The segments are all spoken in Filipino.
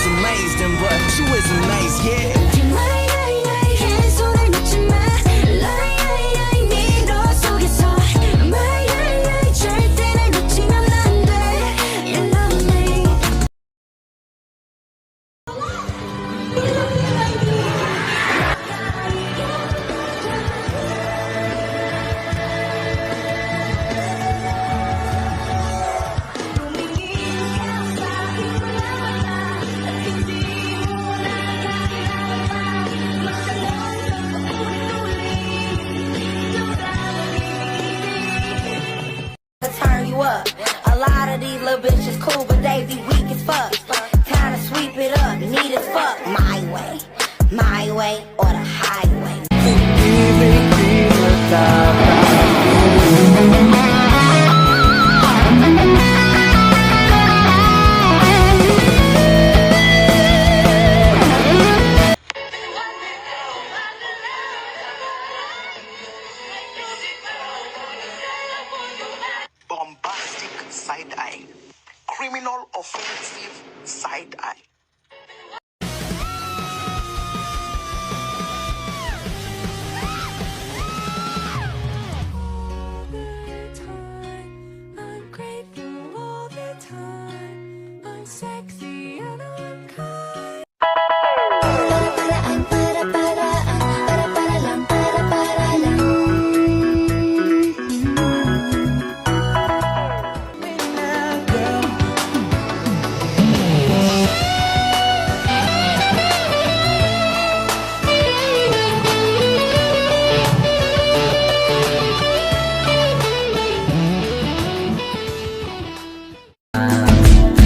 amazed him, but you is amazed, yeah. Turn you up. A lot of these little bitches cool, but they be weak as fuck. Time to sweep it up, neat as fuck. My way, or the highway. Bombastic side-eye. Criminal offensive side-eye.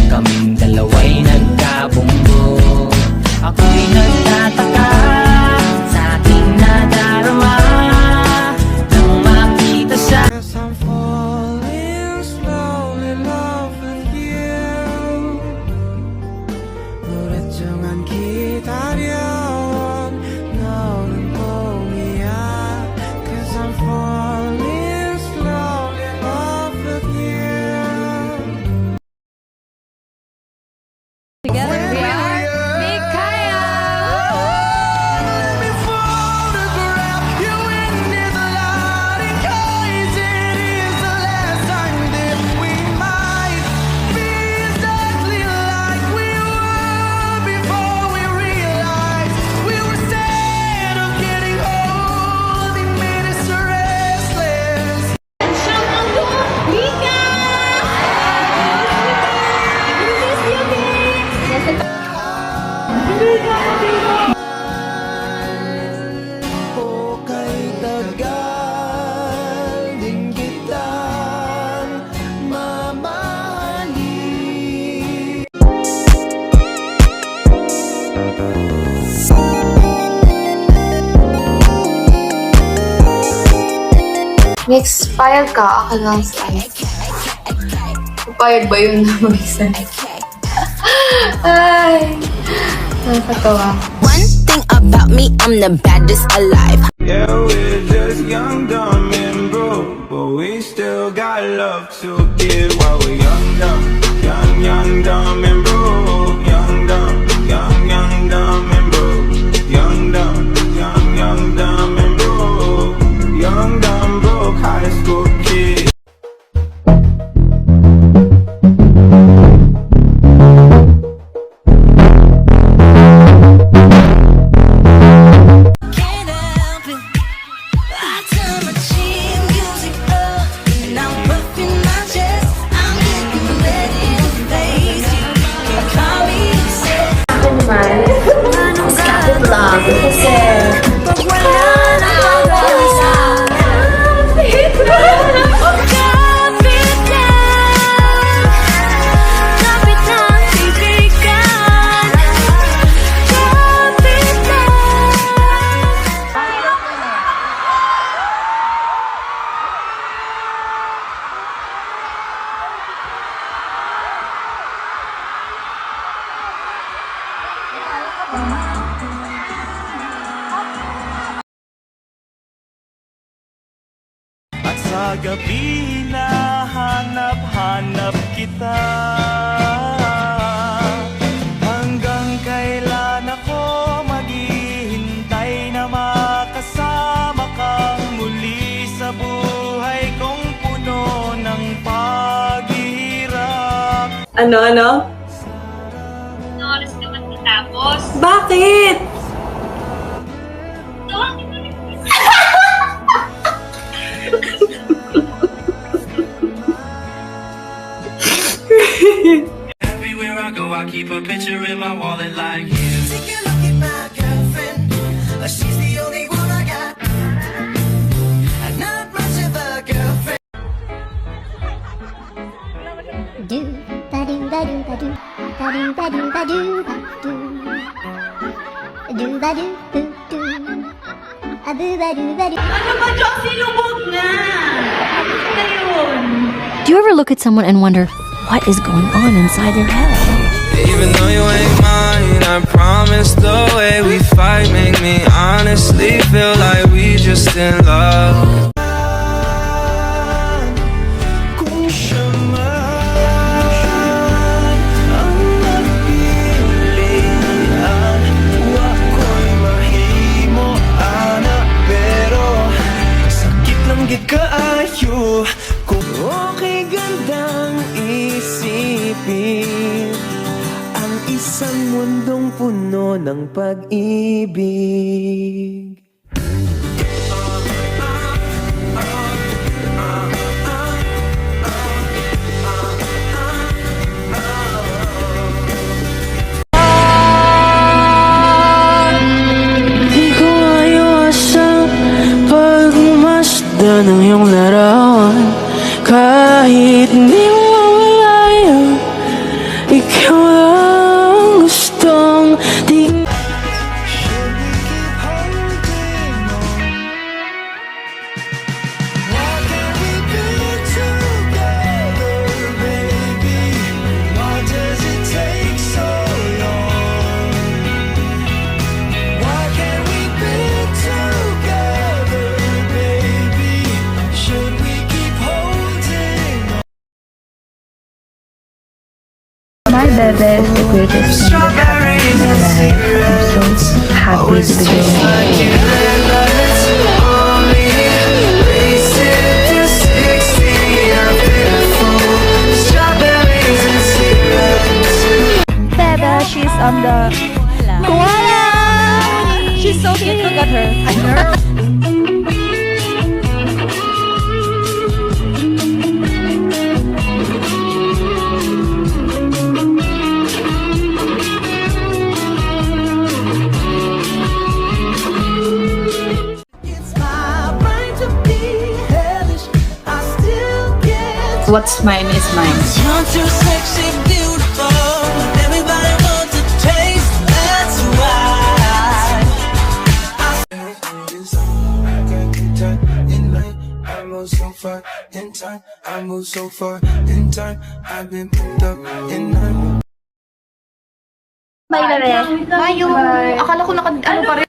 Kaming dalawa'y nagkabunggo. Ako'y nagtataka sa aking nadarama nang makita siya. 'Cause I'm falling slowly in love with you. 오랫동안 기다려온 너는 봄이야. 'Cause I'm falling slowly in love with you. Together we are Mikaya! Expired ka, akin lang sa expired ba yun na mag-isa? Ay, nakakatawa. One thing about me, I'm the baddest alive. Yeah, we're just young, dumb, and broke, but we still got love to give while we're young, dumb, and broke, young, dumb, and broke, young, dumb, and broke, young, dumb, broke high school kid. At sa gabi na hanap-hanap kita, hanggang Ano? Anong oras ka matapos? Bakit? Everywhere I go, I keep a picture in my wallet like you. Take a look at my girlfriend. She's the only one I got. Not much of a girlfriend. Do ba do ba do ba do ba do ba do ba do ba do ba do do do a do ba do ba do. Ano ba, Diyos? Sinubog na! Ano yun? Do you ever look at someone and wonder what is going on inside their head? Even though you ain't mine, I promise the way we fight make me honestly feel like we just in love. Kung siya man ang napilian, wako'y mahimo, ana, pero sakit lang gid kaayo. Kung okay gandang isipin ang isang mundong puno ng pag-ibig. Di ko ayosang pagmasdan ng iyong larawan. Kahit di mo mawala, ikaw ang gustong di. My bebe is the greatest thing that happened in my life. I'm so happy to be doing it. Bebe, she's on the... Koala! She's so cute. Look at her. What's mine is mine. You're too sexy, beautiful. Everybody wants to taste. That's why. I move so far in time. I move so far in time. I've been picked up in time. Bye, Lare. Bye, yung... Akala ko ano pa rin.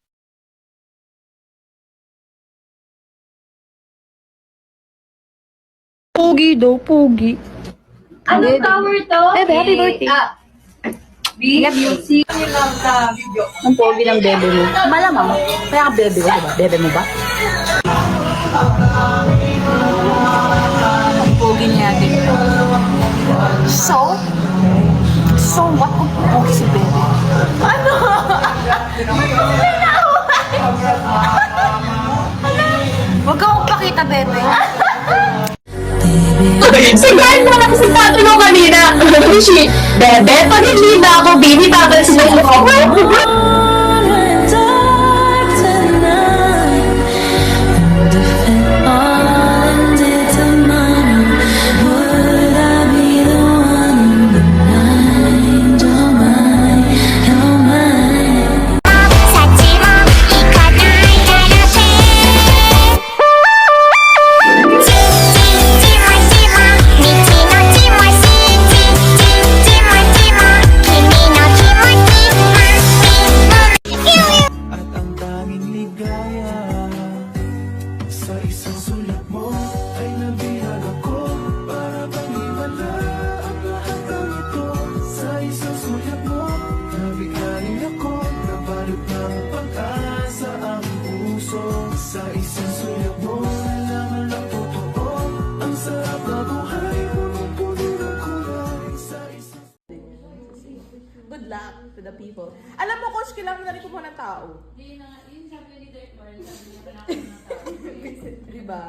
Pogi daw, pogi. Anong tower to? Bebe, happy birthday. Love you. See you lang sa video. Ang pogi ng bebe mo. Malamang. Kaya ka bebe ko, diba? Bebe mo ba? Ang pogi niya din. So what kung pogi si bebe? Ano? Huwag ka akong pakita, bebe. Sigay mo lang sa tatanong kanina. Bebe, pag hindi na ako, baby, papansin ako. good luck to the people. Alam mo, coach, kailangan mo na rin kumuha ng tao. Hindi na, yun sabi ni Dirk Warren, sabi niya, kailangan ng tao. Diba?